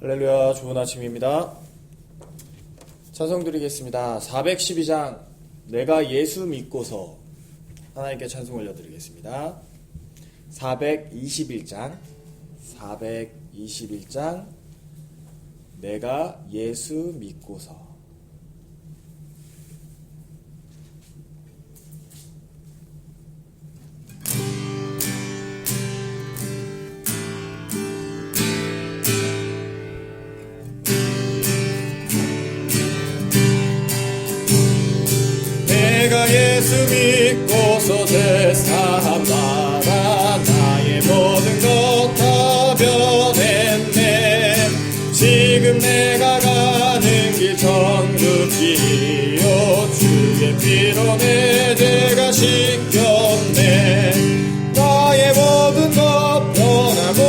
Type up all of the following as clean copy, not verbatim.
할렐루야, 좋은 아침입니다. 찬송 드리겠습니다. 412장 내가 예수 믿고서 하나님께 찬송 올려드리겠습니다. 421장 내가 예수 믿고서. 내가 예수 믿고서 되사함받아 나의 모든 것 다 변했네. 지금 내가 가는 길 정금길이요 주의 피로 내 죄가 씻겼네. 나의 모든 것 변하고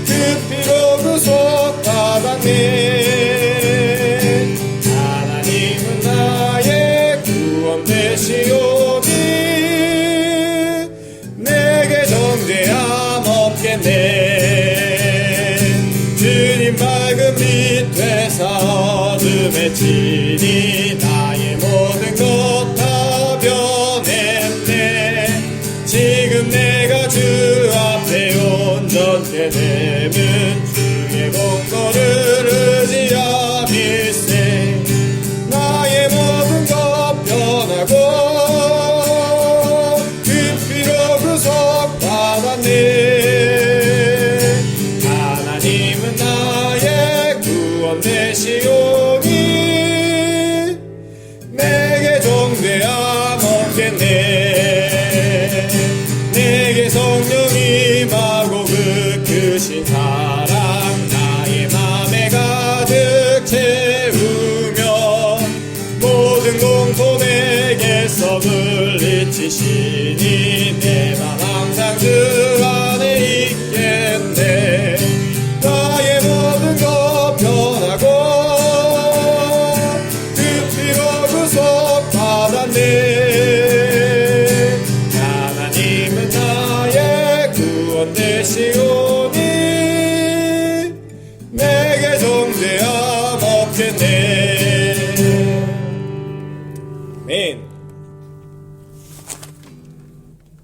그 피로 구속받았네. 되시오니 내게 정죄함 없겠네. 주님 밝은 빛 되사 어둠에 지니 나의 모든 것 다 변했네. 지금 내가 주 앞에 온전케 되면 주의 공로를 의지함일세. 나의 모든 것 변하고 그 피로 구속받았네. 하나님은 나의 구원 되시오니 내게 정죄함 없겠네. 내게 성령 임하고 그 크신 사랑 나의 맘에 가득 채우며 모든 공포 내게서 물리치시니 내 맘 항상 주 안에 있겠네. 나의 모든 것 변하고 그 피로 구속받았네. 하나님은 나의 구원 되시오니 내게 정죄함 없겠네. 아멘.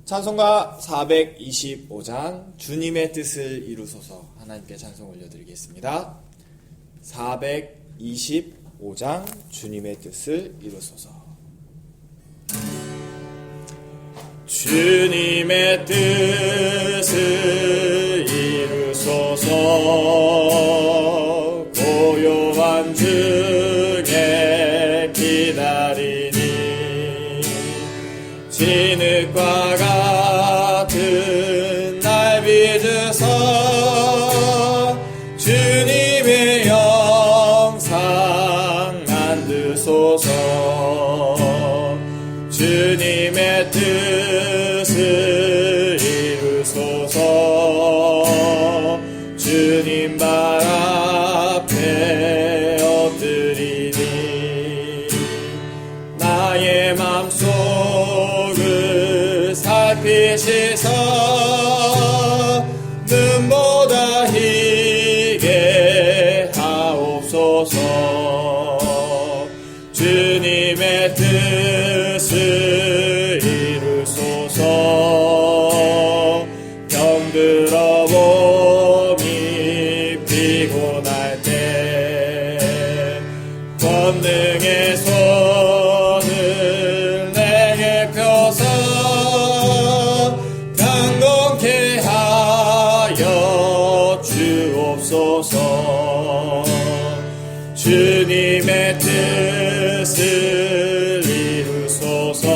찬송가 425장 주님의 뜻을 이루소서. 하나님께 찬송 올려드리겠습니다. 425장 주님의 뜻을 이루소서. 주님의 뜻을 이루소서. 고요한 중에 기다리니 진흙과 같은 날 빚으사 주님의 영상 만드소서. 주님의 뜻을 이루소서. 주님 발 앞에 엎드리니 나의 맘속을 살피시사 눈보다 희게 하옵소서. 주님의 뜻을 이루소서. 병들어 몸이 피곤할 때 권능의 손을 내게 펴사 강건케 하여 주옵소서. 주님의 뜻을 이루소서.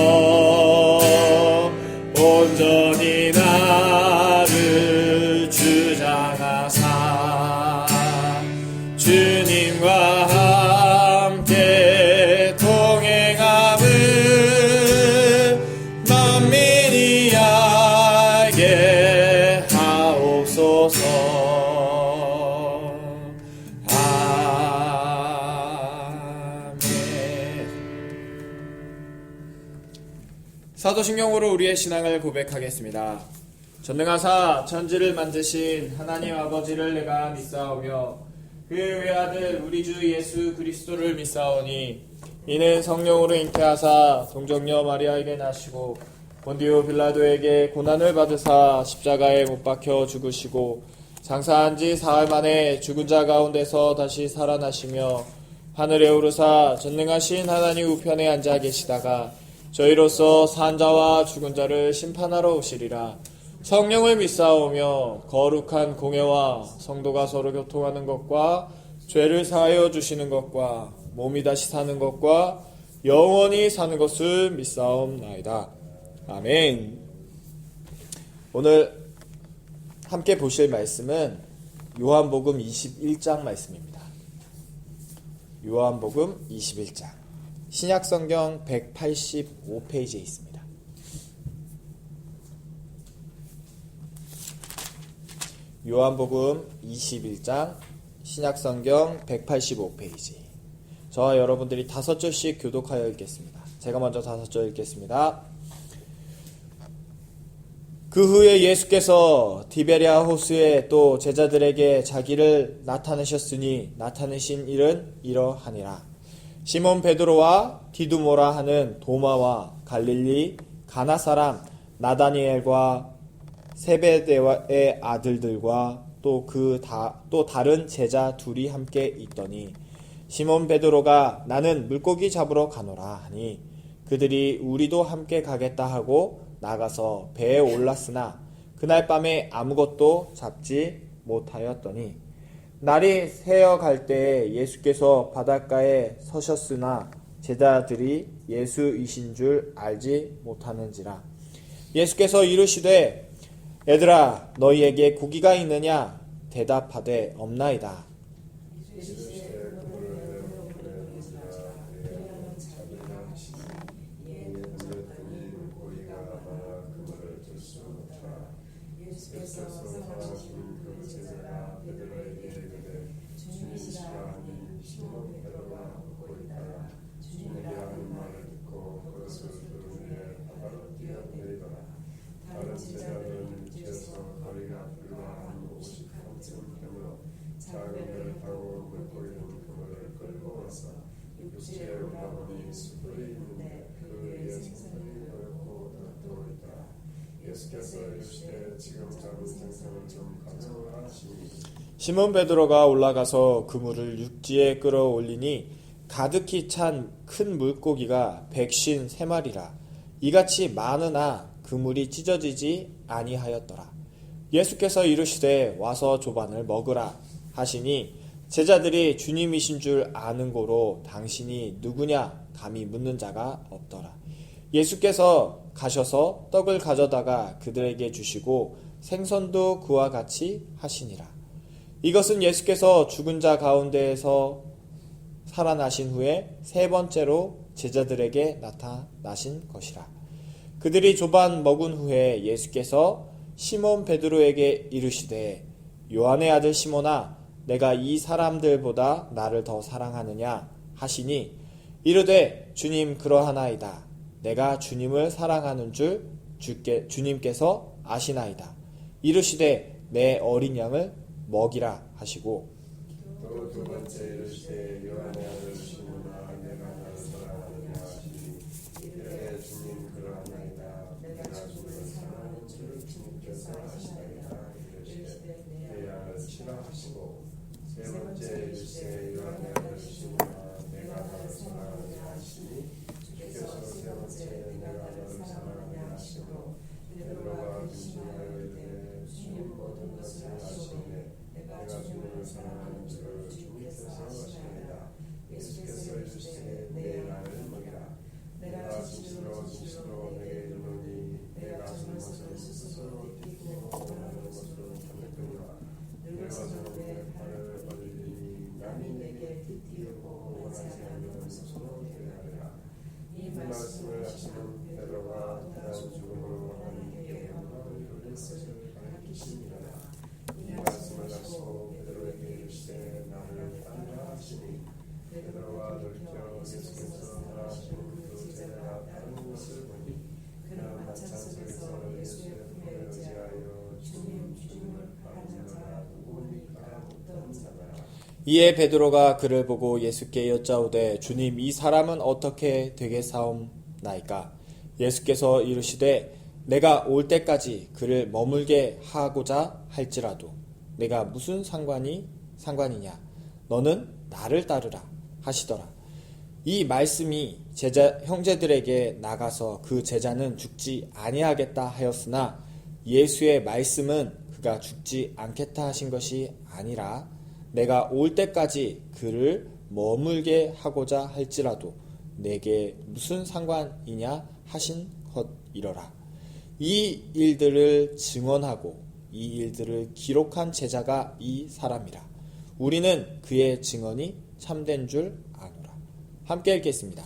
온전히 나를 주장하사 주님과 함께 동행함을 만민이 알게 하옵소서. 사도신경으로 우리의 신앙을 고백하겠습니다. 전능하사 천지를 만드신 하나님 아버지를 내가 믿사오며 그 외아들 우리 주 예수 그리스도를 믿사오니 이는 성령으로 잉태하사 동정녀 마리아에게 나시고 본디오 빌라도에게 고난을 받으사 십자가에 못 박혀 죽으시고 장사한 지 사흘 만에 죽은 자 가운데서 다시 살아나시며 하늘에 오르사 전능하신 하나님 우편에 앉아 계시다가 저희로서 산 자와 죽은 자를 심판하러 오시리라. 성령을 믿사오며 거룩한 공예와 성도가 서로 교통하는 것과 죄를 사하여 주시는 것과 몸이 다시 사는 것과 영원히 사는 것을 믿사옵나이다. 아멘. 오늘 함께 보실 말씀은 요한복음 21장 말씀입니다. 요한복음 21장 신약성경 185페이지에 있습니다. 요한복음 21장 신약성경 185페이지. 저와 여러분들이 5절씩 교독하여 읽겠습니다. 제가 먼저 5절 읽겠습니다. 그 후에 예수께서 디베랴 호수에 또 제자들에게 자기를 나타내셨으니 나타내신 일은 이러하니라. 시몬 베드로와 디두모라 하는 도마와 갈릴리 가나 사람 나다니엘과 세베대의 아들들과 또 다른 제자 둘이 함께 있더니 시몬 베드로가 나는 물고기 잡으러 가노라 하니 그들이 우리도 함께 가겠다 하고 나가서 배에 올랐으나 그날 밤에 아무것도 잡지 못하였더니 날이 새어갈 때에 예수께서 바닷가에 서셨으나 제자들이 예수이신 줄 알지 못하는지라. 예수께서 이르시되 얘들아 너희에게 고기가 있느냐? 대답하되 없나이다. 시몬 베드로가 올라가서 그물을 육지에 끌어올리니 가득히 찬 큰 물고기가 153마리라. 이같이 많으나 그물이 찢어지지 아니하였더라. 예수께서 이르시되 와서 조반을 먹으라 하시니 제자들이 주님이신 줄 아는 고로 당신이 누구냐 감히 묻는 자가 없더라. 예수께서 가셔서 떡을 가져다가 그들에게 주시고 생선도 그와 같이 하시니라. 이것은 예수께서 죽은 자 가운데에서 살아나신 후에 세 번째로 제자들에게 나타나신 것이라. 그들이 조반 먹은 후에 예수께서 시몬 베드로에게 이르시되 요한의 아들 시몬아 내가 이 사람들보다 나를 더 사랑하느냐 하시니 이르되 주님 그러하나이다. 내가 주님을 사랑하는 줄 주님께서 아시나이다. 이르시되 내 어린 양을 먹이라 하시고 또 두 번째 이르시되 요한의 아들 시몬아 내가 나를 사랑하느냐 하시니 이르되 주님 그러하나이다. 내가 주님을 사랑하는 줄 주님께서 아시나이다. 이르시되 내 양을 치라 하시고 세 번째 이르시되 요한의 아들 시몬아 내가 나를 사랑하느냐 하시니 주께서 세 번째 내가 나를 사랑하느냐 하시고 베드로가 근심하여 이르되 주님 모든 것을 아시오매 내가 주님을 사랑하는 줄 주께서 아시나이다. 예수께서 이르시되 내 양을 먹이라. 내가 진실로 진실로 내게 이르노니 내가 주는 것을 스스로 입히고 원하는 것을 하는 거니와 늙어서 내 팔을 벌리니 남이 내게 띠띠우고 원하지 않는 것으로 되하리라. 이 말씀을 하시는 베드로가 다시 죽음으로 하나님께 영광을 돌렸을 가르치시니라. 이 말씀을 하시고 베드로에게 이르시되 나를 따르라 하시니 베드로가 돌이켜 예수께서 말하신 그 제자가 따르는 것을 보니 그는 만찬 속에서 예수의 품에 의지하여 이에 베드로가 그를 보고 예수께 여짜오되 주님 이 사람은 어떻게 되겠사옵나이까? 예수께서 이르시되 내가 올 때까지 그를 머물게 하고자 할지라도 내가 무슨 상관이냐? 너는 나를 따르라 하시더라. 이 말씀이 형제들에게 나가서 그 제자는 죽지 아니하겠다 하였으나 예수의 말씀은 그가 죽지 않겠다 하신 것이 아니라 내가 올 때까지 그를 머물게 하고자 할지라도 내게 무슨 상관이냐 하신 것이러라. 이 일들을 증언하고 이 일들을 기록한 제자가 이 사람이라. 우리는 그의 증언이 참된 줄 아노라. 함께 읽겠습니다.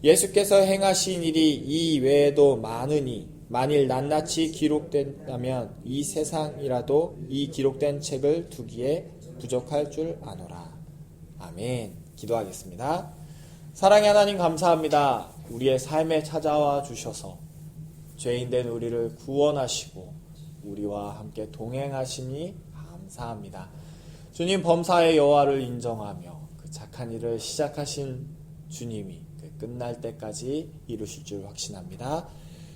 예수께서 행하신 일이 이 외에도 많으니 만일 낱낱이 기록된다면 이 세상이라도 이 기록된 책을 두기에 부족할 줄 아노라. 아멘. 기도하겠습니다. 사랑의 하나님 감사합니다. 우리의 삶에 찾아와 주셔서 죄인된 우리를 구원하시고 우리와 함께 동행하시니 감사합니다. 주님 범사의 여호와를 인정하며 그 착한 일을 시작하신 주님이 끝날 때까지 이루실 줄 확신합니다.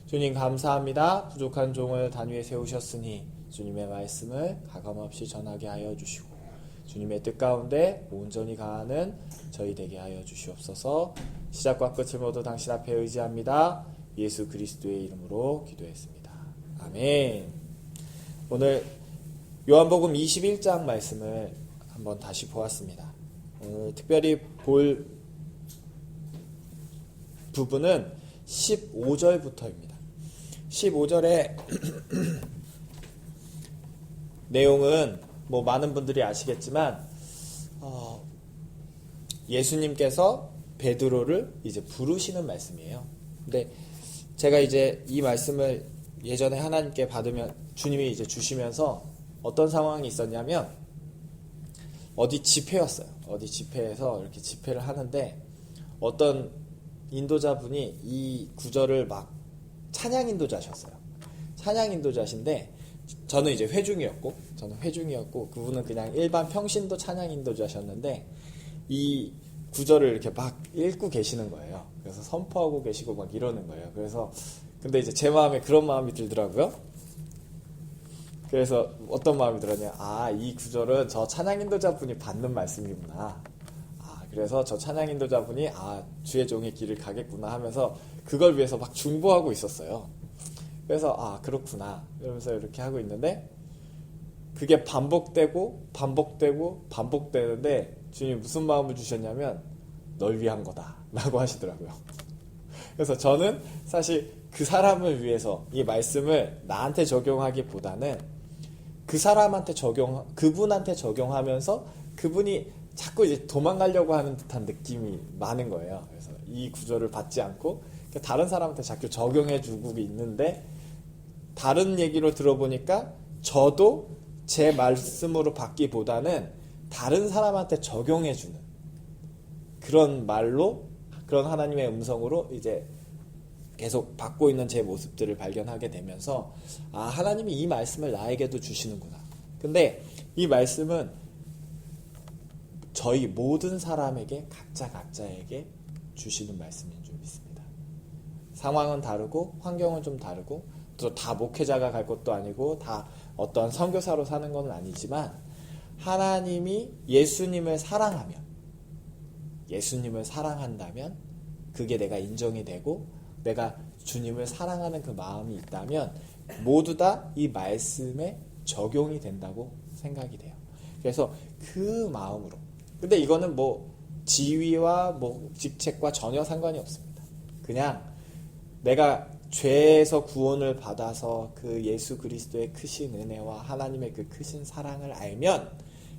주님 감사합니다. 부족한 종을 단위에 세우셨으니 주님의 말씀을 가감없이 전하게 하여 주시고 주님의 뜻 가운데 온전히 가는 저희 되게 하여 주시옵소서. 시작과 끝을 모두 당신 앞에 의지합니다. 예수 그리스도의 이름으로 기도했습니다. 아멘. 오늘 요한복음 21장 말씀을 한번 다시 보았습니다. 오늘 특별히 볼 부분은 15절부터입니다. 15절의 내용은 많은 분들이 아시겠지만 예수님께서 베드로를 이제 부르시는 말씀이에요. 근데 제가 이제 이 말씀을 예전에 하나님께 받으면 주님이 이제 주시면서 어떤 상황이 있었냐면 어디 집회였어요. 어디 집회에서 이렇게 집회를 하는데 어떤 인도자분이 이 구절을 막 찬양 인도자셨어요. 찬양 인도자신데 저는 이제 회중이었고 그분은 그냥 일반 평신도 찬양 인도자셨는데 이 구절을 이렇게 막 읽고 계시는 거예요. 그래서 선포하고 계시고 막 이러는 거예요. 그래서 근데 이제 제 마음에 그런 마음이 들더라고요. 그래서 어떤 마음이 들었냐? 이 구절은 저 찬양 인도자분이 받는 말씀이구나. 그래서 저 찬양 인도자분이 주의 종의 길을 가겠구나 하면서 그걸 위해서 막 중보하고 있었어요. 그래서 그렇구나 이러면서 이렇게 하고 있는데 그게 반복되는데 주님이 무슨 마음을 주셨냐면 널 위한 거다 라고 하시더라고요. 그래서 저는 사실 그 사람을 위해서 이 말씀을 나한테 적용하기보다는 그 사람한테 그분한테 적용하면서 그분이 자꾸 이제 도망가려고 하는 듯한 느낌이 많은 거예요. 그래서 이 구절을 받지 않고 다른 사람한테 자꾸 적용해주고 있는데 다른 얘기로 들어보니까 저도 제 말씀으로 받기보다는 다른 사람한테 적용해주는 그런 말로 그런 하나님의 음성으로 이제 계속 받고 있는 제 모습들을 발견하게 되면서 하나님이 이 말씀을 나에게도 주시는구나. 근데 이 말씀은 저희 모든 사람에게 각자에게 주시는 말씀인 줄 믿습니다. 상황은 다르고 환경은 좀 다르고 또 다 목회자가 갈 것도 아니고 다 어떠한 선교사로 사는 건 아니지만 하나님이 예수님을 사랑한다면 그게 내가 인정이 되고 내가 주님을 사랑하는 그 마음이 있다면 모두 다 이 말씀에 적용이 된다고 생각이 돼요. 그래서 그 마음으로 근데 이거는 지위와 직책과 전혀 상관이 없습니다. 그냥 내가 죄에서 구원을 받아서 그 예수 그리스도의 크신 은혜와 하나님의 그 크신 사랑을 알면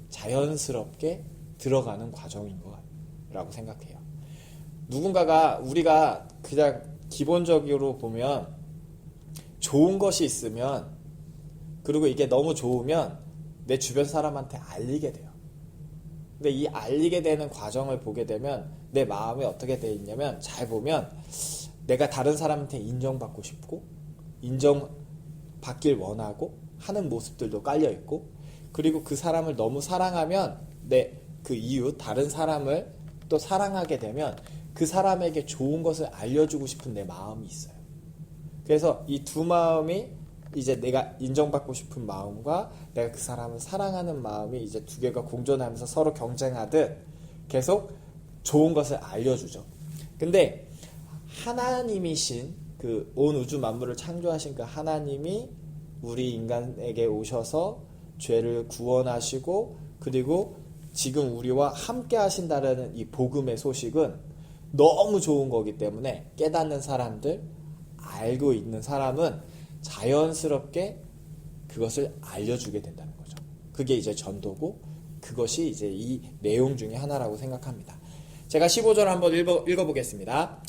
자연스럽게 들어가는 과정인 거라고 생각해요. 우리가 그냥 기본적으로 보면 좋은 것이 있으면 그리고 이게 너무 좋으면 내 주변 사람한테 알리게 돼요. 근데 이 알리게 되는 과정을 보게 되면 내 마음이 어떻게 되어 있냐면 잘 보면 내가 다른 사람한테 인정받고 싶고 인정받길 원하고 하는 모습들도 깔려있고 그리고 그 사람을 너무 사랑하면 그 이웃 다른 사람을 또 사랑하게 되면 그 사람에게 좋은 것을 알려주고 싶은 내 마음이 있어요. 그래서 이 두 마음이 이제 내가 인정받고 싶은 마음과 내가 그 사람을 사랑하는 마음이 이제 두 개가 공존하면서 서로 경쟁하듯 계속 좋은 것을 알려주죠. 근데 하나님이신 그 온 우주 만물을 창조하신 그 하나님이 우리 인간에게 오셔서 죄를 구원하시고 그리고 지금 우리와 함께 하신다라는 이 복음의 소식은 너무 좋은 거기 때문에 깨닫는 사람들, 알고 있는 사람은 자연스럽게 그것을 알려주게 된다는 거죠. 그게 이제 전도고 그것이 이제 이 내용 중에 하나라고 생각합니다. 제가 15절 한번 읽어보겠습니다.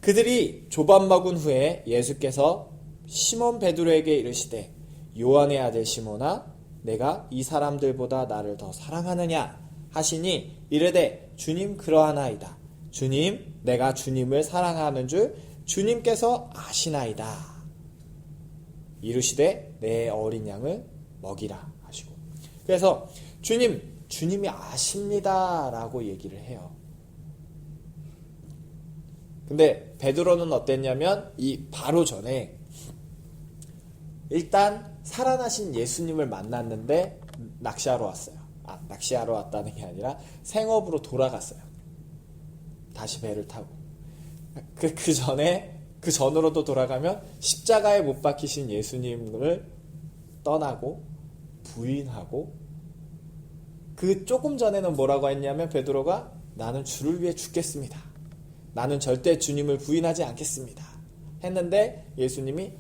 그들이 조반 먹은 후에 예수께서 시몬 베드로에게 이르시되 요한의 아들 시몬아 내가 이 사람들보다 나를 더 사랑하느냐 하시니 이르되 주님 그러하나이다. 주님 내가 주님을 사랑하는 줄 주님께서 아시나이다. 이르시되 내 어린 양을 먹이라 하시고 그래서 주님이 아십니다 라고 얘기를 해요. 근데 베드로는 어땠냐면 이 바로 전에 일단 살아나신 예수님을 만났는데 낚시하러 왔어요. 낚시하러 왔다는 게 아니라 생업으로 돌아갔어요. 다시 배를 타고. 그 전으로도 돌아가면 십자가에 못 박히신 예수님을 떠나고 부인하고 그 조금 전에는 뭐라고 했냐면 베드로가 나는 주를 위해 죽겠습니다. 나는 절대 주님을 부인하지 않겠습니다. 했는데 예수님이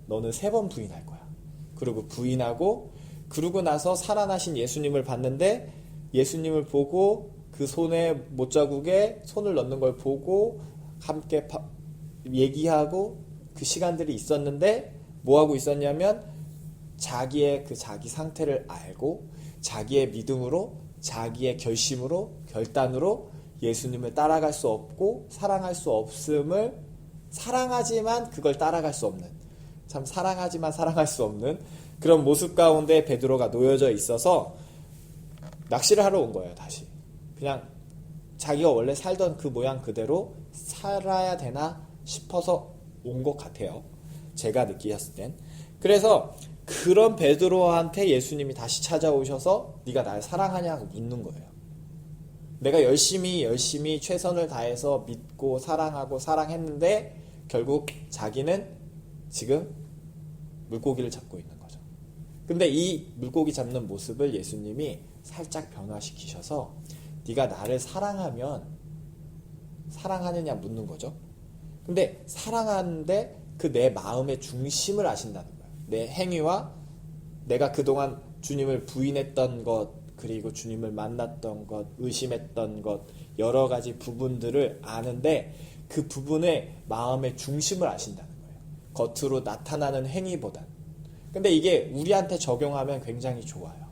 너는 3번 부인할 거야. 그리고 부인하고 그러고 나서 살아나신 예수님을 봤는데 예수님을 보고 그 손에 못자국에 손을 넣는 걸 보고 함께 얘기하고 그 시간들이 있었는데 뭐하고 있었냐면 자기의 그 자기 상태를 알고 자기의 믿음으로 자기의 결심으로 결단으로 예수님을 따라갈 수 없고 사랑할 수 없음을 사랑하지만 그걸 따라갈 수 없는 참 사랑하지만 사랑할 수 없는 그런 모습 가운데 베드로가 놓여져 있어서 낚시를 하러 온 거예요. 다시 그냥 자기가 원래 살던 그 모양 그대로 살아야 되나 싶어서 온 것 같아요. 제가 느끼었을 땐. 그래서 그런 베드로한테 예수님이 다시 찾아오셔서 네가 날 사랑하냐고 묻는 거예요. 내가 열심히 최선을 다해서 믿고 사랑하고 사랑했는데 결국 자기는 지금 물고기를 잡고 있는 거죠. 근데 이 물고기 잡는 모습을 예수님이 살짝 변화시키셔서 네가 나를 사랑하면 사랑하느냐 묻는 거죠. 근데 사랑하는데 그 내 마음의 중심을 아신다는 거예요. 내 행위와 내가 그동안 주님을 부인했던 것 그리고 주님을 만났던 것 의심했던 것 여러 가지 부분들을 아는데 그 부분의 마음의 중심을 아신다는 거예요. 겉으로 나타나는 행위보단. 근데 이게 우리한테 적용하면 굉장히 좋아요.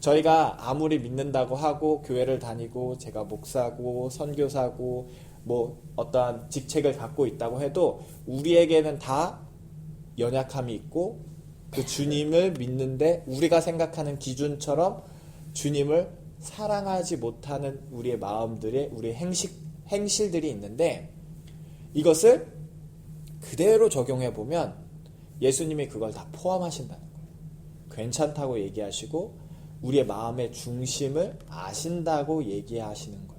저희가 아무리 믿는다고 하고 교회를 다니고 제가 목사고 선교사고 뭐 어떠한 직책을 갖고 있다고 해도 우리에게는 다 연약함이 있고 그 주님을 믿는데 우리가 생각하는 기준처럼 주님을 사랑하지 못하는 우리의 마음들의 우리의 행실들이 있는데 이것을 그대로 적용해 보면 예수님이 그걸 다 포함하신다는 거예요. 괜찮다고 얘기하시고 우리의 마음의 중심을 아신다고 얘기하시는 거예요.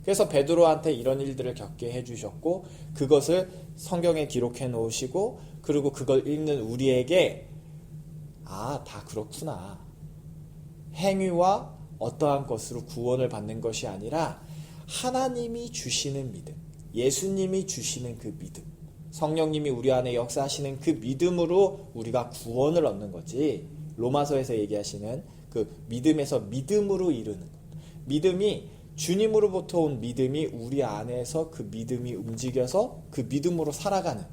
그래서 베드로한테 이런 일들을 겪게 해주셨고 그것을 성경에 기록해 놓으시고 그리고 그걸 읽는 우리에게 다 그렇구나. 행위와 어떠한 것으로 구원을 받는 것이 아니라 하나님이 주시는 믿음, 예수님이 주시는 그 믿음, 성령님이 우리 안에 역사하시는 그 믿음으로 우리가 구원을 얻는 거지. 로마서에서 얘기하시는 그 믿음에서 믿음으로 이루는 것. 믿음이 주님으로부터 온 믿음이 우리 안에서 그 믿음이 움직여서 그 믿음으로 살아가는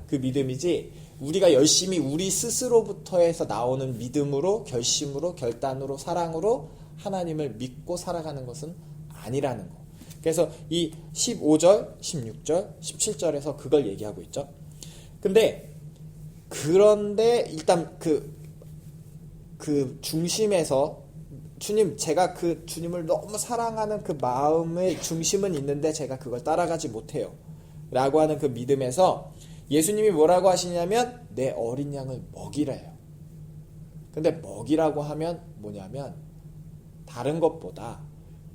그 믿음이지 우리가 열심히 우리 스스로부터 해서 나오는 믿음으로 결심으로 결단으로 사랑으로 하나님을 믿고 살아가는 것은 아니라는 거. 그래서 이 15절, 16절, 17절에서 그걸 얘기하고 있죠. 그런데 일단 그 중심에서 주님, 제가 그 주님을 너무 사랑하는 그 마음의 중심은 있는데 제가 그걸 따라가지 못해요 라고 하는 그 믿음에서 예수님이 뭐라고 하시냐면 내 어린 양을 먹이래요. 근데 먹이라고 하면 뭐냐면 다른 것보다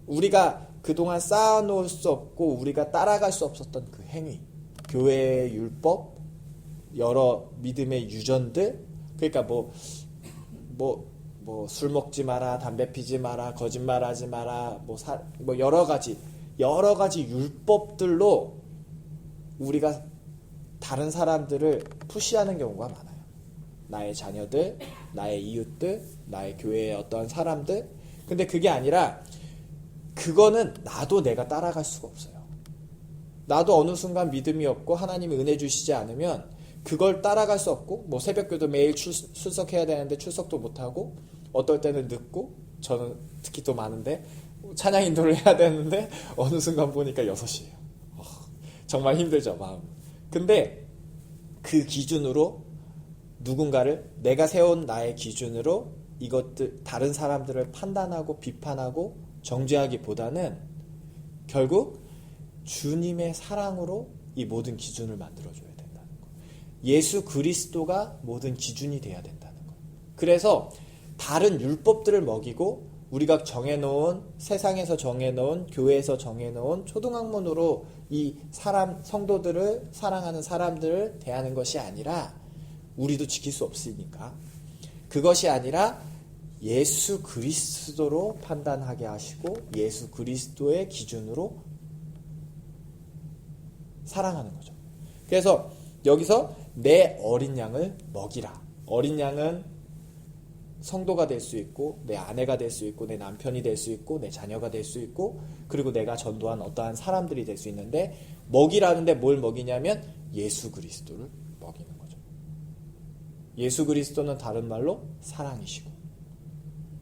우리가 그동안 쌓아놓을 수 없고 우리가 따라갈 수 없었던 그 행위, 교회의 율법, 여러 믿음의 유전들, 그러니까 술 먹지 마라, 담배 피지 마라, 거짓말하지 마라, 여러 가지 율법들로 우리가 다른 사람들을 푸시하는 경우가 많아요. 나의 자녀들, 나의 이웃들, 나의 교회의 어떠한 사람들. 근데 그게 아니라 그거는 나도 내가 따라갈 수가 없어요. 나도 어느 순간 믿음이 없고 하나님이 은혜 주시지 않으면 그걸 따라갈 수 없고, 새벽교도 매일 출석해야 되는데 출석도 못하고, 어떨 때는 늦고, 저는 특히 또 많은데 찬양 인도를 해야 되는데 어느 순간 보니까 6시예요. 정말 힘들죠, 마음. 근데 그 기준으로 누군가를, 내가 세운 나의 기준으로 이것들 다른 사람들을 판단하고 비판하고 정죄하기보다는 결국 주님의 사랑으로 이 모든 기준을 만들어줘야 된다는 거. 예수 그리스도가 모든 기준이 돼야 된다는 거. 그래서 다른 율법들을 먹이고 우리가 정해놓은, 세상에서 정해놓은, 교회에서 정해놓은 초등학문으로 이 성도들을, 사랑하는 사람들을 대하는 것이 아니라, 우리도 지킬 수 없으니까 그것이 아니라 예수 그리스도로 판단하게 하시고 예수 그리스도의 기준으로 사랑하는 거죠. 그래서 여기서 내 어린 양을 먹이라. 어린 양은 성도가 될 수 있고, 내 아내가 될 수 있고, 내 남편이 될 수 있고, 내 자녀가 될 수 있고, 그리고 내가 전도한 어떠한 사람들이 될 수 있는데, 먹이라는데 뭘 먹이냐면 예수 그리스도를 먹이는 거죠. 예수 그리스도는 다른 말로 사랑이시고,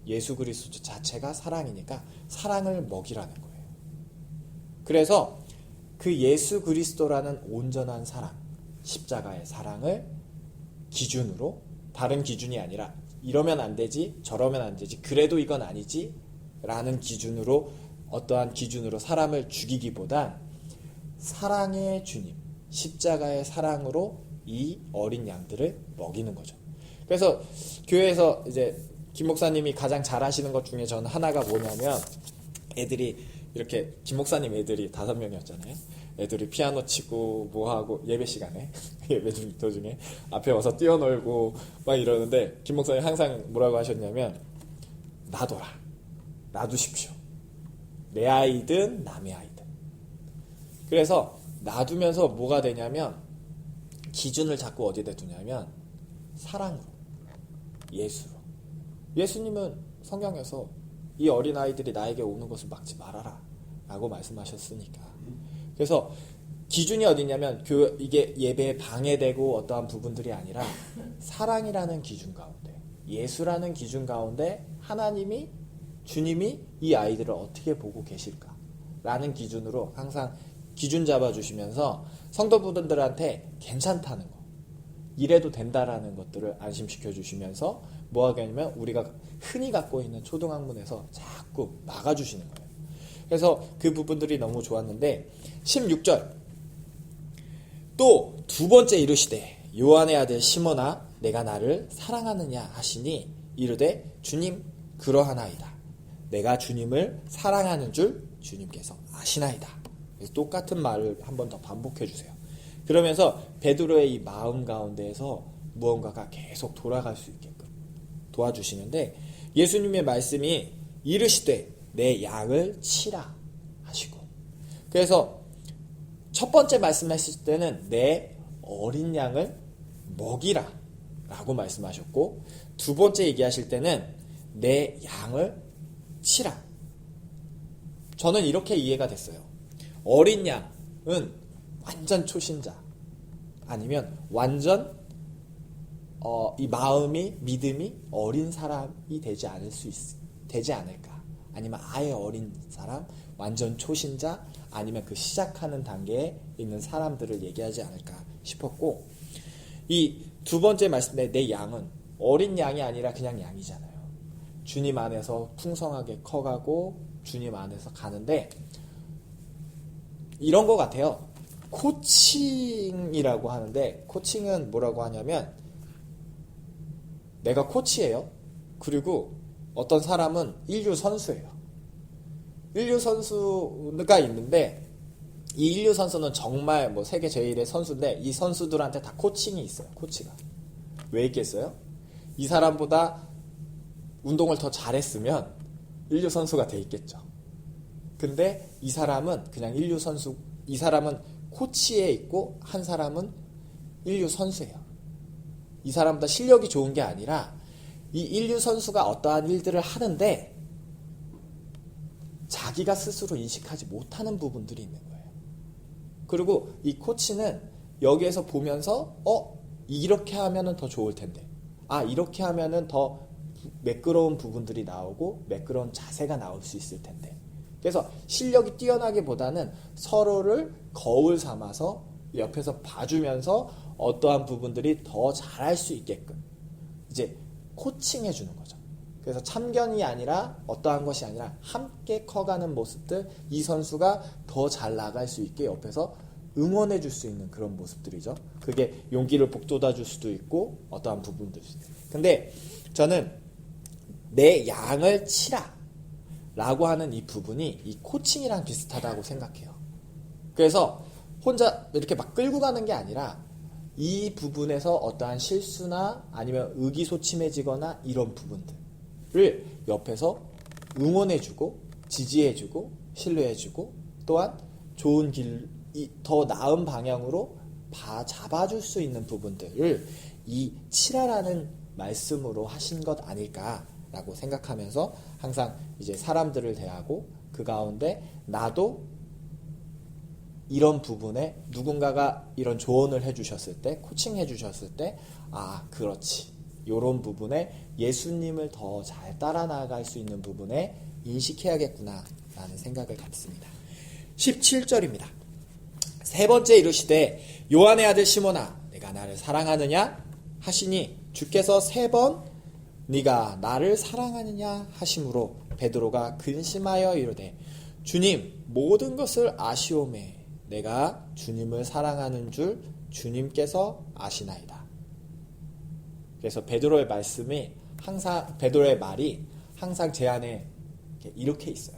예수 그리스도 자체가 사랑이니까 사랑을 먹이라는 거예요. 그래서 그 예수 그리스도라는 온전한 사랑, 십자가의 사랑을 기준으로, 다른 기준이 아니라 이러면 안 되지, 저러면 안 되지, 그래도 이건 아니지 라는 기준으로, 어떠한 기준으로 사람을 죽이기보단 사랑의 주님, 십자가의 사랑으로 이 어린 양들을 먹이는 거죠. 그래서 교회에서 이제 김 목사님이 가장 잘하시는 것 중에 저는 하나가 뭐냐면, 애들이 이렇게, 김 목사님 애들이 5명이었잖아요. 애들이 피아노 치고 뭐하고 예배 시간에 예배 도중에 앞에 와서 뛰어놀고 막 이러는데, 김 목사님 항상 뭐라고 하셨냐면, 놔둬라, 놔두십시오. 내 아이든 남의 아이든. 그래서 놔두면서 뭐가 되냐면, 기준을 자꾸 어디다 두냐면 사랑으로, 예수로. 예수님은 성경에서 이 어린아이들이 나에게 오는 것을 막지 말아라 라고 말씀하셨으니까. 그래서 기준이 어디냐면, 이게 예배에 방해되고 어떠한 부분들이 아니라 사랑이라는 기준 가운데, 예수라는 기준 가운데 하나님이, 주님이 이 아이들을 어떻게 보고 계실까 라는 기준으로 항상 기준 잡아주시면서 성도분들한테 괜찮다는 거, 이래도 된다라는 것들을 안심시켜 주시면서 뭐 하겠냐면, 우리가 흔히 갖고 있는 초등학문에서 자꾸 막아주시는 거예요. 그래서 그 부분들이 너무 좋았는데, 16절 또 두 번째 이르시되, 요한의 아들 시몬아, 내가 나를 사랑하느냐 하시니 이르되, 주님 그러하나이다. 내가 주님을 사랑하는 줄 주님께서 아시나이다. 그래서 똑같은 말을 한 번 더 반복해 주세요. 그러면서 베드로의 이 마음 가운데에서 무언가가 계속 돌아갈 수 있게끔 도와주시는데, 예수님의 말씀이 이르시되 내 양을 치라 하시고, 그래서 첫 번째 말씀하실 때는 내 어린 양을 먹이라 라고 말씀하셨고, 두 번째 얘기하실 때는 내 양을 치라. 저는 이렇게 이해가 됐어요. 어린 양은 완전 초신자, 아니면 완전 이 마음이, 믿음이 어린 사람이 되지 않을까, 아니면 아예 어린 사람, 완전 초신자, 아니면 그 시작하는 단계에 있는 사람들을 얘기하지 않을까 싶었고, 이 두 번째 말씀에 내 양은 어린 양이 아니라 그냥 양이잖아요. 주님 안에서 풍성하게 커가고 주님 안에서 가는데, 이런 것 같아요. 코칭이라고 하는데, 코칭은 뭐라고 하냐면, 내가 코치예요. 그리고 어떤 사람은 인류 선수예요. 인류 선수가 있는데, 이 인류 선수는 정말 뭐 세계 제일의 선수인데, 이 선수들한테 다 코칭이 있어요. 코치가. 왜 있겠어요? 이 사람보다 운동을 더 잘했으면 인류 선수가 돼 있겠죠. 근데 이 사람은 그냥 인류 선수, 이 사람은 코치에 있고 한 사람은 인류 선수예요. 이 사람보다 실력이 좋은 게 아니라 이 인류 선수가 어떠한 일들을 하는데 자기가 스스로 인식하지 못하는 부분들이 있는 거예요. 그리고 이 코치는 여기에서 보면서 이렇게 하면은 더 좋을 텐데, 이렇게 하면은 더 매끄러운 부분들이 나오고 매끄러운 자세가 나올 수 있을 텐데. 그래서 실력이 뛰어나기보다는 서로를 거울 삼아서 옆에서 봐주면서 어떠한 부분들이 더 잘할 수 있게끔 이제 코칭해 주는 거죠. 그래서 참견이 아니라 어떠한 것이 아니라 함께 커가는 모습들, 이 선수가 더 잘 나갈 수 있게 옆에서 응원해 줄 수 있는 그런 모습들이죠. 그게 용기를 북돋아 줄 수도 있고 어떠한 부분들이 있어요. 근데 저는 내 양을 치라 라고 하는 이 부분이 이 코칭이랑 비슷하다고 생각해요. 그래서 혼자 이렇게 막 끌고 가는 게 아니라 이 부분에서 어떠한 실수나 아니면 의기소침해지거나 이런 부분들을 옆에서 응원해주고 지지해주고 신뢰해주고 또한 좋은 길, 더 나은 방향으로 잡아줄 수 있는 부분들을 이 치라라는 말씀으로 하신 것 아닐까라고 생각하면서 항상 이제 사람들을 대하고 그 가운데 나도 이런 부분에 누군가가 이런 조언을 해주셨을 때, 코칭해 주셨을 때, 그렇지. 이런 부분에 예수님을 더 잘 따라 나아갈 수 있는 부분에 인식해야겠구나 라는 생각을 갖습니다. 17절입니다. 세 번째 이르시되 요한의 아들 시몬아 내가 나를 사랑하느냐 하시니 주께서 세 번 네가 나를 사랑하느냐 하심으로 베드로가 근심하여 이르되 주님 모든 것을 아시오매 내가 주님을 사랑하는 줄 주님께서 아시나이다. 그래서 베드로의 말씀이 항상, 베드로의 말이 항상 제 안에 이렇게 있어요.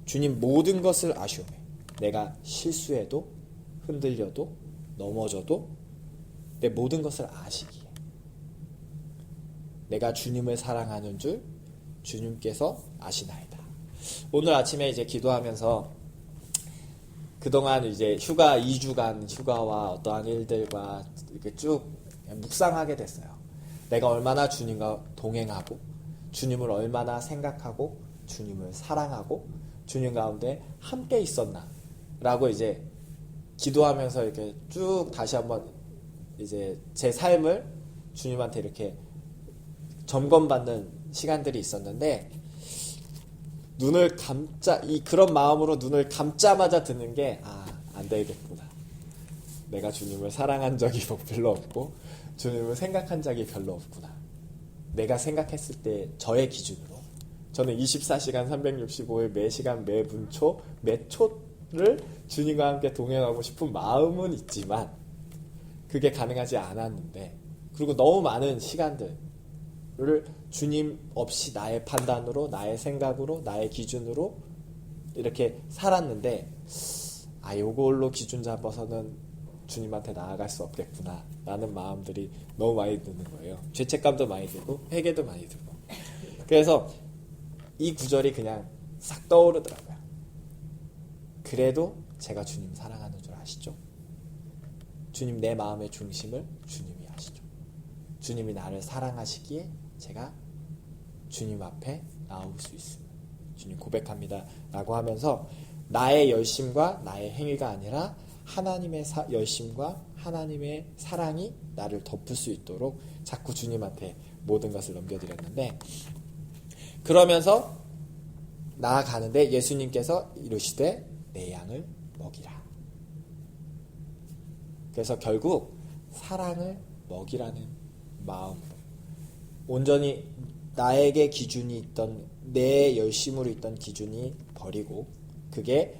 주님 모든 것을 아시오매 내가 실수해도 흔들려도 넘어져도 내 모든 것을 아시기에 내가 주님을 사랑하는 줄 주님께서 아시나이다. 오늘 아침에 이제 기도하면서 그동안 이제 2주간 휴가와 어떠한 일들과 이렇게 쭉 묵상하게 됐어요. 내가 얼마나 주님과 동행하고 주님을 얼마나 생각하고 주님을 사랑하고 주님 가운데 함께 있었나 라고 이제 기도하면서 이렇게 쭉 다시 한번 이제 제 삶을 주님한테 이렇게 점검받는 시간들이 있었는데 그런 마음으로 눈을 감자마자 드는 게 안 되겠구나. 내가 주님을 사랑한 적이 별로 없고 주님을 생각한 적이 별로 없구나. 내가 생각했을 때 저의 기준으로 저는 24시간 365일 매 시간 매 분초 매 초를 주님과 함께 동행하고 싶은 마음은 있지만 그게 가능하지 않았는데 그리고 너무 많은 시간들을 주님 없이 나의 판단으로 나의 생각으로 나의 기준으로 이렇게 살았는데 요걸로 기준 잡아서는 주님한테 나아갈 수 없겠구나 라는 마음들이 너무 많이 드는 거예요. 죄책감도 많이 들고 회개도 많이 들고 그래서 이 구절이 그냥 싹 떠오르더라고요. 그래도 제가 주님 사랑하는 줄 아시죠? 주님 내 마음의 중심을 주님이 아시죠? 주님이 나를 사랑하시기에 제가 주님 앞에 나올 수 있습니다. 주님 고백합니다 라고 하면서 나의 열심과 나의 행위가 아니라 하나님의 열심과 하나님의 사랑이 나를 덮을 수 있도록 자꾸 주님한테 모든 것을 넘겨드렸는데 그러면서 나아가는데 예수님께서 이르시되 내 양을 먹이라. 그래서 결국 사랑을 먹이라는 마음으로 온전히 나에게 기준이 있던 내 열심으로 있던 기준이 버리고 그게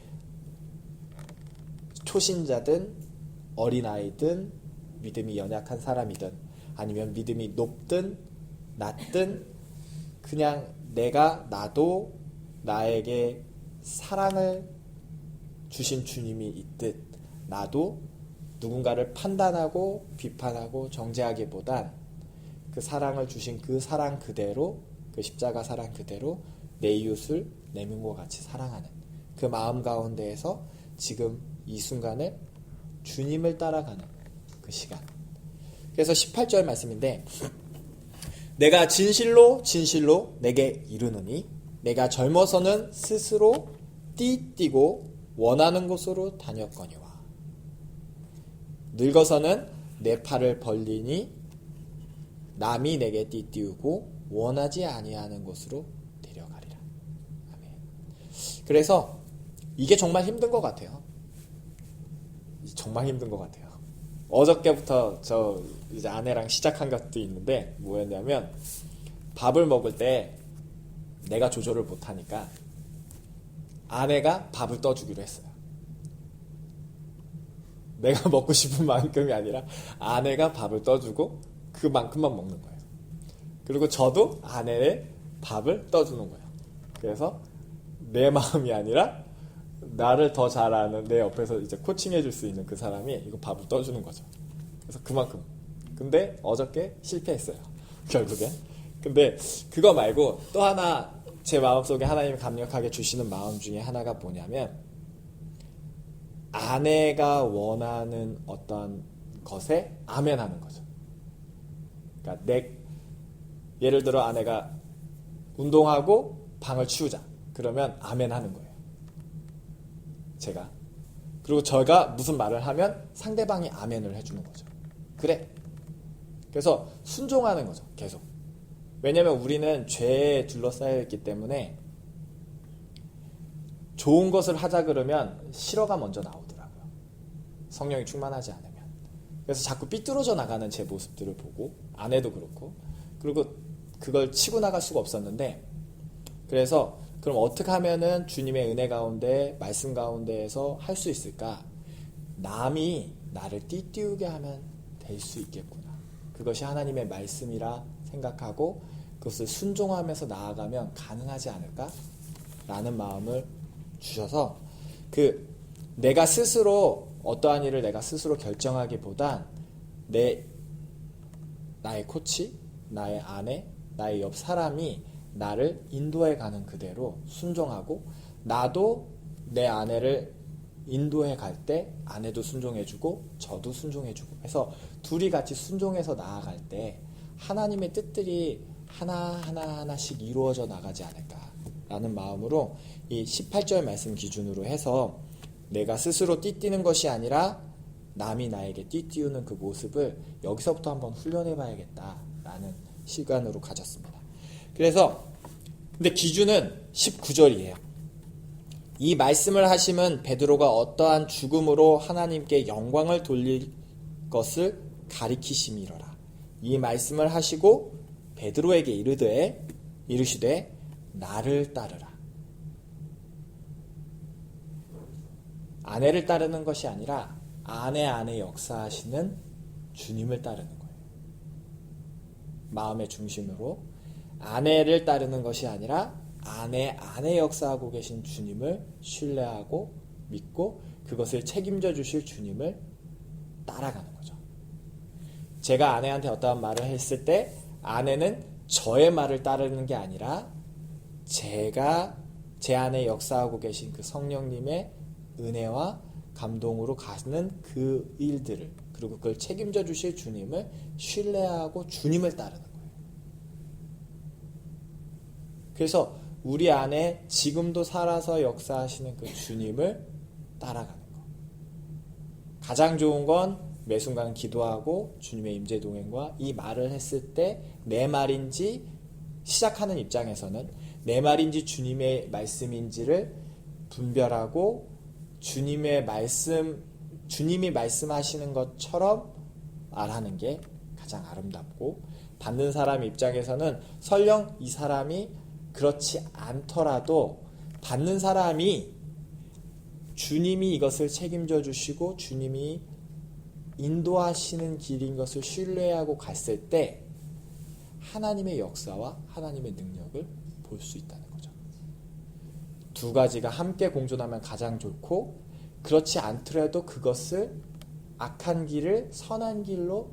초신자든 어린아이든 믿음이 연약한 사람이든 아니면 믿음이 높든 낮든 그냥 나도 나에게 사랑을 주신 주님이 있듯 나도 누군가를 판단하고 비판하고 정죄하기보단 그 사랑을 주신 그 사랑 그대로 그 십자가 사랑 그대로 내 이웃을 내 몸과 같이 사랑하는 그 마음 가운데에서 지금 이 순간을 주님을 따라가는 그 시간. 그래서 18절 말씀인데 내가 진실로 내게 이르노니 내가 젊어서는 스스로 띠뛰고 원하는 곳으로 다녔거니와 늙어서는 내 팔을 벌리니 남이 내게 띠띠우고 원하지 아니하는 곳으로 데려가리라. 아멘. 그래서 이게 정말 힘든 것 같아요. 정말 힘든 것 같아요. 어저께부터 저 이제 아내랑 시작한 것도 있는데 뭐였냐면 밥을 먹을 때 내가 조절을 못하니까 아내가 밥을 떠주기로 했어요. 내가 먹고 싶은 만큼이 아니라 아내가 밥을 떠주고 그만큼만 먹는 거예요. 그리고 저도 아내의 밥을 떠주는 거예요. 그래서 내 마음이 아니라 나를 더 잘 아는 내 옆에서 이제 코칭해 줄 수 있는 그 사람이 이거 밥을 떠주는 거죠. 그래서 그만큼. 근데 어저께 실패했어요. 결국엔. 근데 그거 말고 또 하나 제 마음속에 하나님이 강력하게 주시는 마음 중에 하나가 뭐냐면 아내가 원하는 어떤 것에 아멘 하는 거죠. 그러니까 예를 들어 아내가 운동하고 방을 치우자. 그러면 아멘 하는 거예요. 제가. 그리고 저가 무슨 말을 하면 상대방이 아멘을 해주는 거죠. 그래. 그래서 순종하는 거죠. 계속. 왜냐면 우리는 죄에 둘러싸여 있기 때문에 좋은 것을 하자 그러면 싫어가 먼저 나오더라고요. 성령이 충만하지 않으면. 그래서 자꾸 삐뚤어져 나가는 제 모습들을 보고 아내도 그렇고 그리고 그걸 치고 나갈 수가 없었는데 그래서 그럼 어떻게 하면은 주님의 은혜 가운데 말씀 가운데에서 할 수 있을까? 남이 나를 띠띠우게 하면 될 수 있겠구나. 그것이 하나님의 말씀이라 생각하고 그것을 순종하면서 나아가면 가능하지 않을까? 라는 마음을 주셔서 내가 스스로 어떠한 일을 내가 스스로 결정하기보단 나의 코치, 나의 아내, 나의 옆 사람이 나를 인도해 가는 그대로 순종하고 나도 내 아내를 인도해 갈 때 아내도 순종해주고 저도 순종해주고 해서 둘이 같이 순종해서 나아갈 때 하나님의 뜻들이 하나씩 이루어져 나가지 않을까라는 마음으로 이 18절 말씀 기준으로 해서 내가 스스로 띠뛰는 것이 아니라 남이 나에게 띠띠우는 그 모습을 여기서부터 한번 훈련해 봐야겠다라는 시간으로 가졌습니다. 그래서 근데 기준은 19절이에요. 이 말씀을 하심은 베드로가 어떠한 죽음으로 하나님께 영광을 돌릴 것을 가리키심이로라. 이 말씀을 하시고 베드로에게 이르시되 나를 따르라. 아내를 따르는 것이 아니라 아내 안에 역사하시는 주님을 따르는 거예요. 마음의 중심으로 아내를 따르는 것이 아니라 아내 안에 역사하고 계신 주님을 신뢰하고 믿고 그것을 책임져 주실 주님을 따라가는 거죠. 제가 아내한테 어떠한 말을 했을 때 아내는 저의 말을 따르는 게 아니라 제가 제 안에 역사하고 계신 그 성령님의 은혜와 감동으로 가는 그 일들을 그리고 그걸 책임져 주실 주님을 신뢰하고 주님을 따르는 거예요. 그래서 우리 안에 지금도 살아서 역사하시는 그 주님을 따라가는 거. 가장 좋은 건 매 순간 기도하고 주님의 임재 동행과 이 말을 했을 때 내 말인지 시작하는 입장에서는 내 말인지 주님의 말씀인지를 분별하고 주님이 말씀하시는 것처럼 말하는 게 가장 아름답고 받는 사람 입장에서는 설령 이 사람이 그렇지 않더라도 받는 사람이 주님이 이것을 책임져 주시고 주님이 인도하시는 길인 것을 신뢰하고 갔을 때 하나님의 역사와 하나님의 능력을 볼 수 있다는 거죠. 두 가지가 함께 공존하면 가장 좋고, 그렇지 않더라도 그것을 악한 길을 선한 길로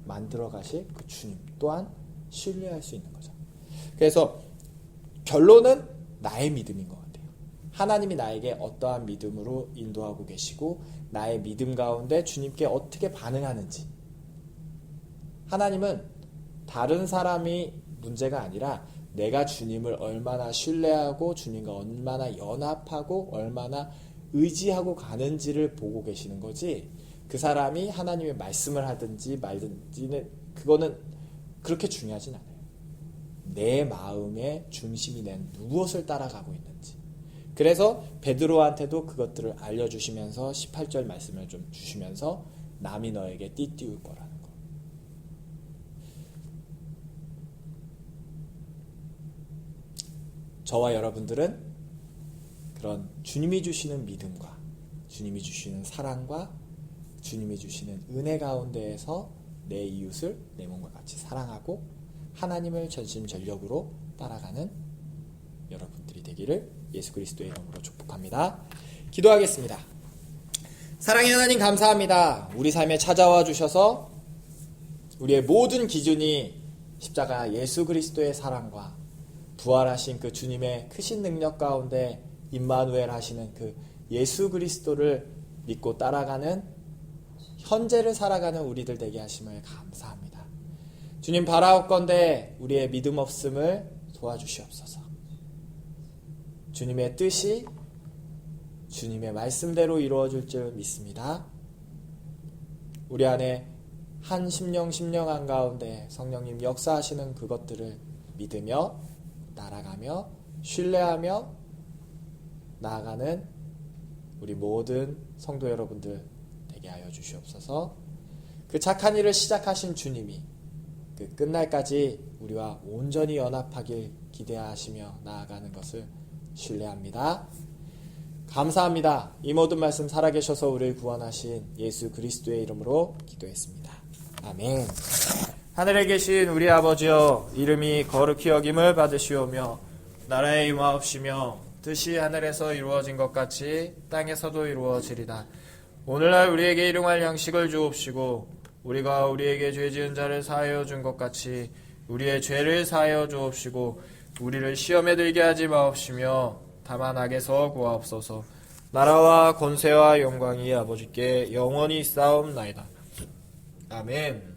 만들어 가실 그 주님 또한 신뢰할 수 있는 거죠. 그래서 결론은 나의 믿음인 것 같아요. 하나님이 나에게 어떠한 믿음으로 인도하고 계시고 나의 믿음 가운데 주님께 어떻게 반응하는지. 하나님은 다른 사람이 문제가 아니라 내가 주님을 얼마나 신뢰하고 주님과 얼마나 연합하고 얼마나 의지하고 가는지를 보고 계시는 거지, 그 사람이 하나님의 말씀을 하든지 말든지는 그거는 그렇게 중요하진 않아요. 내 마음의 중심이 낸 무엇을 따라가고 있는지. 그래서 베드로한테도 그것들을 알려주시면서 18절 말씀을 좀 주시면서 남이 너에게 띠띠울 거라는 거. 저와 여러분들은 그런 주님이 주시는 믿음과 주님이 주시는 사랑과 주님이 주시는 은혜 가운데에서 내 이웃을 내 몸과 같이 사랑하고 하나님을 전심전력으로 따라가는 여러분들이 되기를 예수 그리스도의 이름으로 축복합니다. 기도하겠습니다. 사랑의 하나님 감사합니다. 우리 삶에 찾아와 주셔서 우리의 모든 기준이 십자가 예수 그리스도의 사랑과 부활하신 그 주님의 크신 능력 가운데 임마누엘 하시는 그 예수 그리스도를 믿고 따라가는 현재를 살아가는 우리들 되게 하심을 감사합니다. 주님 바라옵건대 우리의 믿음 없음을 도와주시옵소서. 주님의 뜻이 주님의 말씀대로 이루어질 줄 믿습니다. 우리 안에 한 심령 한가운데 성령님 역사하시는 그것들을 믿으며 따라가며 신뢰하며 나아가는 우리 모든 성도 여러분들 되게 하여 주시옵소서. 그 착한 일을 시작하신 주님이 그 끝날까지 우리와 온전히 연합하길 기대하시며 나아가는 것을 신뢰합니다. 감사합니다. 이 모든 말씀 살아계셔서 우리를 구원하신 예수 그리스도의 이름으로 기도했습니다. 아멘. 하늘에 계신 우리 아버지여, 이름이 거룩히 여김을 받으시오며 나라에 임하옵시며 뜻이 하늘에서 이루어진 것 같이 땅에서도 이루어지리다. 오늘날 우리에게 일용할 양식을 주옵시고 우리가 우리에게 죄 지은 자를 사하여 준 것 같이 우리의 죄를 사하여 주옵시고 우리를 시험에 들게 하지 마옵시며 다만 악에서 구하옵소서. 나라와 권세와 영광이 아버지께 영원히 쌓옵나이다. 아멘.